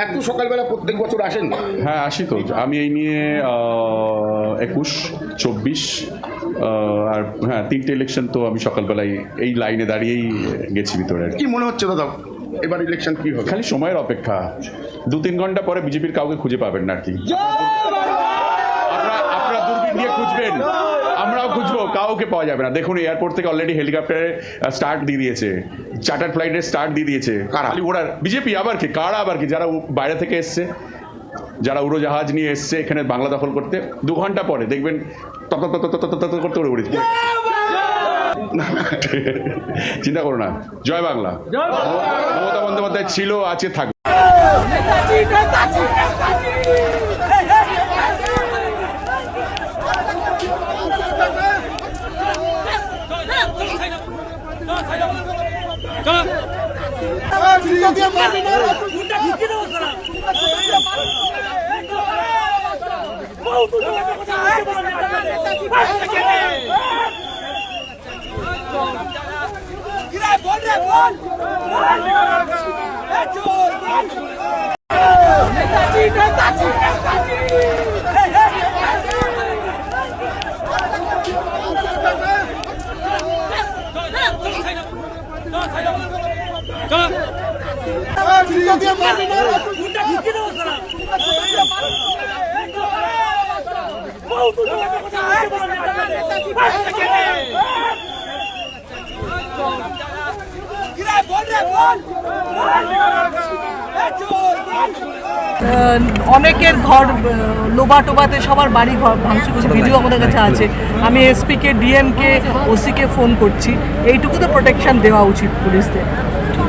একটু সকালবেলা প্রত্যেক বছর আসেন? হ্যাঁ আসি তো। আমি এই নিয়ে 21, 24 আর হ্যাঁ 3টে ইলেকশন তো আমি সকালবেলায় এই লাইনে দাঁড়িয়েই গেছি ভিতরে। কি মনে হচ্ছে দাদা এবার ইলেকশন কি হবে? খালি সময়ের অপেক্ষা, 2-3 ঘন্টা পরে বিজেপির কাউকে খুঁজে পাবেন না আর কি। আপনারা দূরবীন দিয়ে খুঁজবেন, আমরাও খুঁজবো, কাউকে পাওয়া যাবে না। দেখুন এয়ারপোর্ট থেকে অলরেডি হেলিকপ্টারে স্টার্ট দিয়ে দিয়েছে, চার্টার ফ্লাইটের স্টার্ট দিয়ে দিয়েছে। খালি ওরা বিজেপি আবার কি, কারা আবার কি, যারা বাইরে থেকে এসছে, যারা উড়োজাহাজ নিয়ে এসছে এখানে বাংলা দখল করতে, 2 ঘন্টা পরে দেখবেন তত করতে উড়ে উড়েছে। চিন্তা করো না, জয় বাংলা। মমতা বন্দ্যোপাধ্যায় ছিল, আছে, থাকবে। অনেকের ঘর লোবা টোবাতে সবার বাড়ি ঘর ভাঙচুর করছে, ভিডিও আমাদের কাছে আছে। আমি এসপিকে, ডিএমকে, ওসিকে ফোন করছি, এইটুকু তো প্রোটেকশন দেওয়া উচিত পুলিশদের।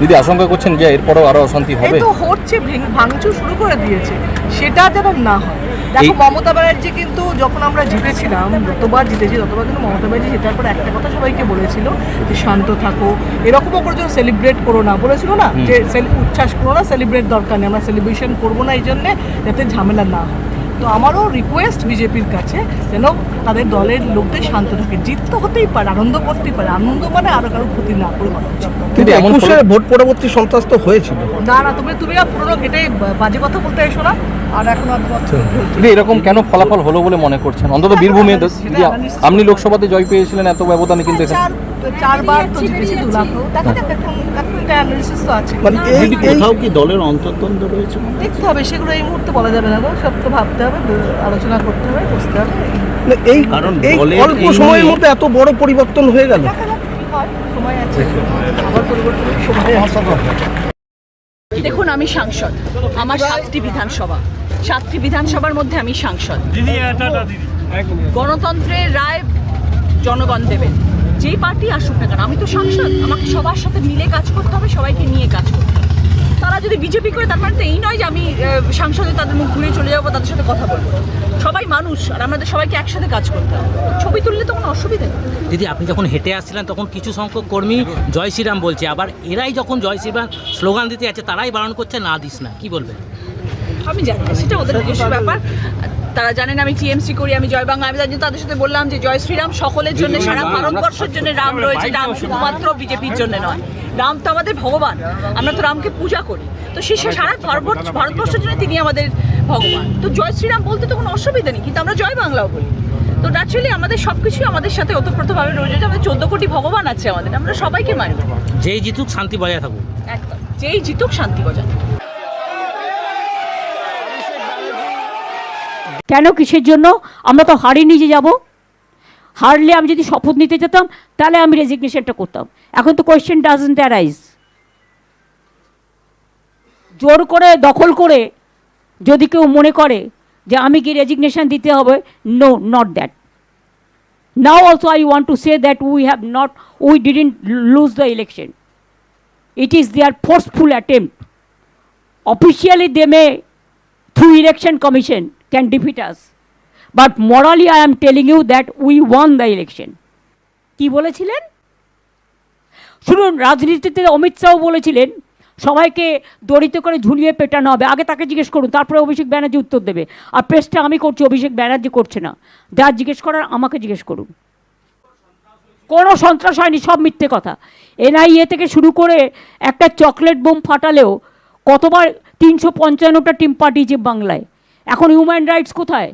দিদি আশঙ্কা করছেন যে এরপরও আরো অশান্তি হবে? এই তো হচ্ছে, ভাঙচুর শুরু করে দিয়েছে, সেটা যেন না হয়। দেখো মমতা ব্যানার্জি কিন্তু যখন আমরা জিতেছিলাম, যতবার জিতেছি ততবার কিন্তু মমতা ব্যানার্জি জেতার পর একটা কথা সবাইকে বলেছিল যে শান্ত থাকো, এরকমও করে যেন সেলিব্রেট করো না, বলেছিল না যে উচ্ছ্বাস করো না, সেলিব্রেট দরকার নেই, আমরা সেলিব্রেশন করবো না এই জন্যে যাতে ঝামেলা না হয়। তো আমারও রিকোয়েস্ট বিজেপির কাছে যেন তাদের দলের লোকদের শান্ত থাকে। জিত তো হতেই পারে, আনন্দ করতেই পারে, আনন্দ মানে আরো কারো ক্ষতি না করে করা উচিত। কিন্তু এমন ভোট পরবর্তী সন্ত্রাস তো হয়েছিল না, তুমি আর পুরোনো ঘেটে বাজে কথা বলতে এসো না। আর এখন এরকম কেন ফলাফল হলো বলে মনে করছেন? অন্তত বীরভূমে আপনি লোকসভাতে জয় পেয়েছিলেন এত ব্যবধানে, কিন্তু 4বার তো জিতেছি 2 লাখ। দেখা যাক, এখন একটা অ্যানালিসিস তো আছে। কোথাও কি দলের অন্তর্দ্বন্দ্ব রয়েছে? দেখতে হবে, সেগুলো এই মুহূর্তে বলা যাবে না, সব তো ভাবতে হবে, আলোচনা করতে হবে, বসতে হবে। এই কারণ অল্প সময়ের মধ্যে এত বড় পরিবর্তন হয়ে গেল। সময় আছে, আবার পরিবর্তনের সময় আছে। দেখুন আমি সাংসদ, আমার 7টি বিধানসভার মধ্যে আমি সাংসদ। গণতন্ত্রের রায় জনগণ দেবেন, যেই পার্টি আসুক না কেন। আমি তো সাংসদ, আমাকে সবার সাথে মিলে কাজ করতে হবে, সবাইকে নিয়ে কাজ করতে হবে। তারা যদি বিজেপি করে তার মানে তো এই নয় যে আমি সাংসদে তাদের মুখ ঘুরিয়ে চলে যাবো, তাদের সাথে কথা বলবো। সবাই মানুষ, আর আমাদের সবাইকে একসাথে কাজ করতে হবে। ছবি তুললে তো কোনো অসুবিধা নেই। দিদি আপনি যখন হেঁটে আসছিলেন তখন কিছু সংখ্যক কর্মী জয় শ্রীরাম বলছে, আবার এরাই যখন জয় শ্রীরাম স্লোগান দিতে যাচ্ছে তারাই বারণ করছে না দিস না, কি বলবেন? আমি জানি না, সেটা ওদের নিজস্ব ব্যাপার। তারা জানেন আমি টিএমসি করি, আমি জয় বাংলা। আমি তাদের সাথে বললাম যে জয় শ্রীরাম সকলের জন্য, সারা ভারতবর্ষের জন্য রাম রয়েছে, রাম শুধুমাত্র বিজেপির জন্য নয়। রাম তো আমাদের ভগবান, আমরা তো রামকে পূজা করি, তো সে সারা ভারতবর্ষের জন্য তিনি আমাদের ভগবান। তো জয় শ্রীরাম বলতে তো কোনো অসুবিধা নেই, কিন্তু আমরা জয় বাংলাও বলি। তো ন্যাচুরালি আমাদের সবকিছু আমাদের সাথে ওতপ্রোতভাবে রয়েছে। আমাদের 14 কোটি ভগবান আছে আমাদের, আমরা সবাইকে মানি। যেই জিতুক শান্তি বজায় থাকুক। একদম, যেই জিতুক শান্তি বজায় থাকুক। কেন, কিসের জন্য? আমরা তো হারিয়ে নিয়ে যাব। হারলে আমি যদি শপথ নিতে যেতাম তাহলে আমি রেজিগনেশনটা করতাম। এখন তো কোয়েশ্চেন ডাজন্ট অ্যারাইজ। জোর করে দখল করে যদি কেউ মনে করে যে আমি কি রেজিগনেশন দিতে হবে, no, not that. Now also I want to say that we didn't lose the election. It is their forceful attempt Officially, they may, through election commission, can defeat us. But morally, I am telling you that we won the election. কি বলেছিলেন? শুনুন, রাজনীতিতে অমিত শাহ বলেছিলেন সবাইকে দড়িত করে ঝুলিয়ে পেটানো হবে। আগে তাকে জিজ্ঞেস করুন, তারপরে অভিষেক ব্যানার্জি উত্তর দেবে। আর প্রেসটা আমি করছি, অভিষেক ব্যানার্জি করছে না। যা জিজ্ঞেস করার আমাকে জিজ্ঞেস করুন। কোনো সন্ত্রাস হয়নি, সব মিথ্যে কথা। এনআইএ থেকে শুরু করে একটা চকলেট বোম ফাটালেও কতবার 355টা টিম পাঠিয়েছে বাংলায়। এখন হিউম্যান রাইটস কোথায়?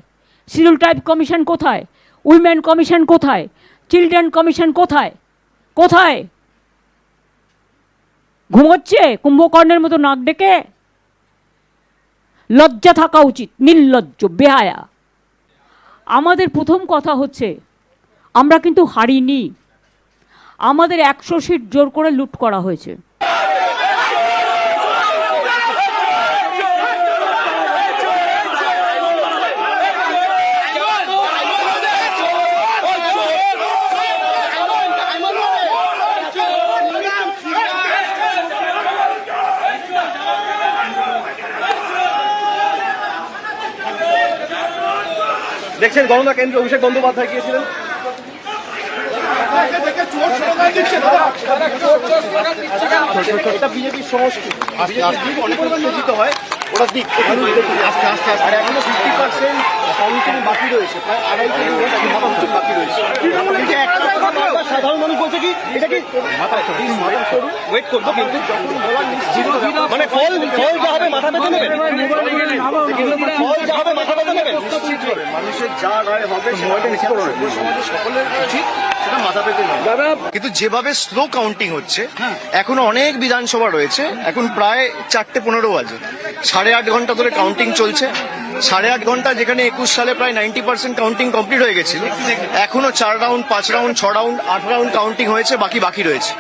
শিডিউল ট্রাইব কমিশন কোথায়? উইমেন কমিশন কোথায়? চিলড্রেন কমিশন কোথায়? কোথায়? ঘুমোচ্ছে কুম্ভকর্ণের মতো নাক ডেকে? লজ্জা থাকা উচিত, নির্লজ্জ, বেহায়া। আমাদের প্রথম কথা হচ্ছে আমরা কিন্তু হারিনি। আমাদের 100 সিট জোর করে লুট করা হয়েছে। দেখছেন গণনা কেন্দ্রে অভিষেক বন্দ্যোপাধ্যায় গিয়েছিলেন। এটা বিজেপির সংস্কৃতি, অনেক উত্তেজিত হয় ওরা দিক আস্তে আস্তে আর এখনো 50% কাউন্টিং বাকি রয়েছে, প্রায় 2.5 কোটি ভোট এখনো কাউন্টিং বাকি রয়েছে। কিন্তু একটা সাধারণ মানুষ বলছে কি এটা কি ওয়েট করবো, কিন্তু যখন বলার নিশ্চিত মানে ফল যা হবে মাথা পেতে নেবেন, ফল যা হবে মাথা পেতে নেবেন নিশ্চিত হবে। মানুষের যা রায় হবে সমাজের সকলের উচিত সেটা মাথা পেতে নেবেন। কিন্তু যেভাবে স্লো কাউন্টিং হচ্ছে, এখনো অনেক বিধানসভা রয়েছে, এখন প্রায় 4:15 বাজে, 8.5 ঘন্টা ধরে কাউন্টিং চলছে। 8.5 ঘন্টা যেখানে 21 সালে প্রায় 90% কাউন্টিং কমপ্লিট হয়ে গেছিল, এখনো 4 round, 5 round, 6 round, 8 round counting হয়েছে, বাকি রয়েছে।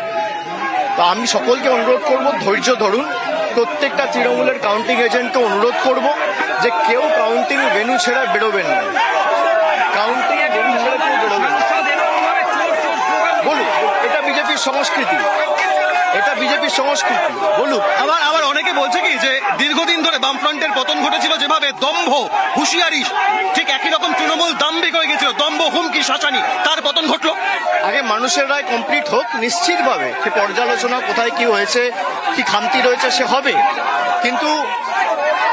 তো আমি সকলকে অনুরোধ করব, ধৈর্য ধরুন। প্রত্যেকটা তৃণমূলের কাউন্টিং এজেন্টকে অনুরোধ করব যে কেউ কাউন্টিং ভেন্যু ছেড়ে বেরোবেন না, কাউন্টিং ভেন্যু ছেড়ে কেউ বেরোবেন না। বলুন, এটা বিজেপির সংস্কৃতি, এটা বিজেপির সংস্কৃতি। বলুন। আবার অনেকে বলছে কি যে দীর্ঘদিন ধরে বামফ্রন্টের পতন ঘটেছিল, যেভাবে দম্ভ, হুঁশিয়ারি, ঠিক একই রকম তৃণমূল দাম্ভিক হয়ে গেছিল, দম্ভ, হুমকি, শাসানি, তার পতন ঘটলো। আগে মানুষের রায় কমপ্লিট হোক, নিশ্চিতভাবে সে পর্যালোচনা কোথায় কি হয়েছে, কি খামতি রয়েছে সে হবে। কিন্তু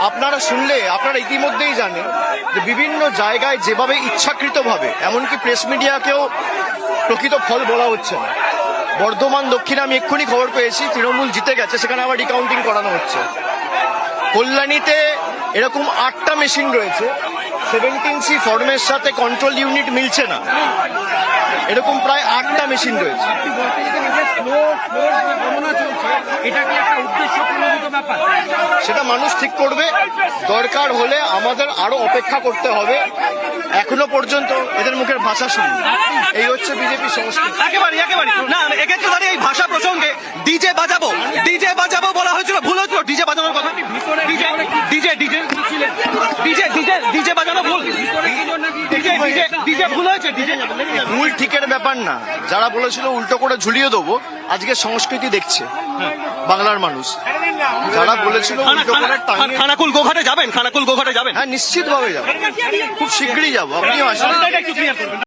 আপনারা শুনলে আপনারা ইতিমধ্যেই জানেন যে বিভিন্ন জায়গায় যেভাবে ইচ্ছাকৃতভাবে, এমনকি প্রেস মিডিয়াকেও প্রকৃত ফল বলা হচ্ছে না। বর্ধমান দক্ষিণে আমি এক্ষুনি খবর পেয়েছি তৃণমূল জিতে গেছে, সেখানে আবার রিকাউন্টিং করানো হচ্ছে। কল্যাণীতে এরকম 8টা মেশিন রয়েছে, 17C ফর্মের সাথে কন্ট্রোল ইউনিট মিলছে না, এরকম প্রায় 8টা মেশিন রয়েছে। সেটা মানুষ ঠিক করবে। দরকার হলে আমাদের আরো অপেক্ষা করতে হবে। এখনো পর্যন্ত এদের মুখের ভাষা শুনি, এই হচ্ছে বিজেপির সংস্কৃতি। একেবারে না, এক্ষেত্রে দাঁড়িয়ে এই ভাষা প্রসঙ্গে ডিজে বাজাবো বলা হয়েছিল, ভুল হয়েছিল ডিজে বাজানোর কথা। ডিজে বাজানো ভুল, ডিজে ভুল হয়েছে। ভুল ঠিকের ব্যাপার না, যারা বলেছিল উল্টো করে ঝুলিয়ে দেবো, আজকে সংস্কৃতি দেখছে বাংলার মানুষ। যারা বলেছিল উল্টো করে খানাকুল গোঘাটে যাবেন? হ্যাঁ, নিশ্চিতভাবে যাবো, খুব শীঘ্রই যাবো, আপনিও আসেন।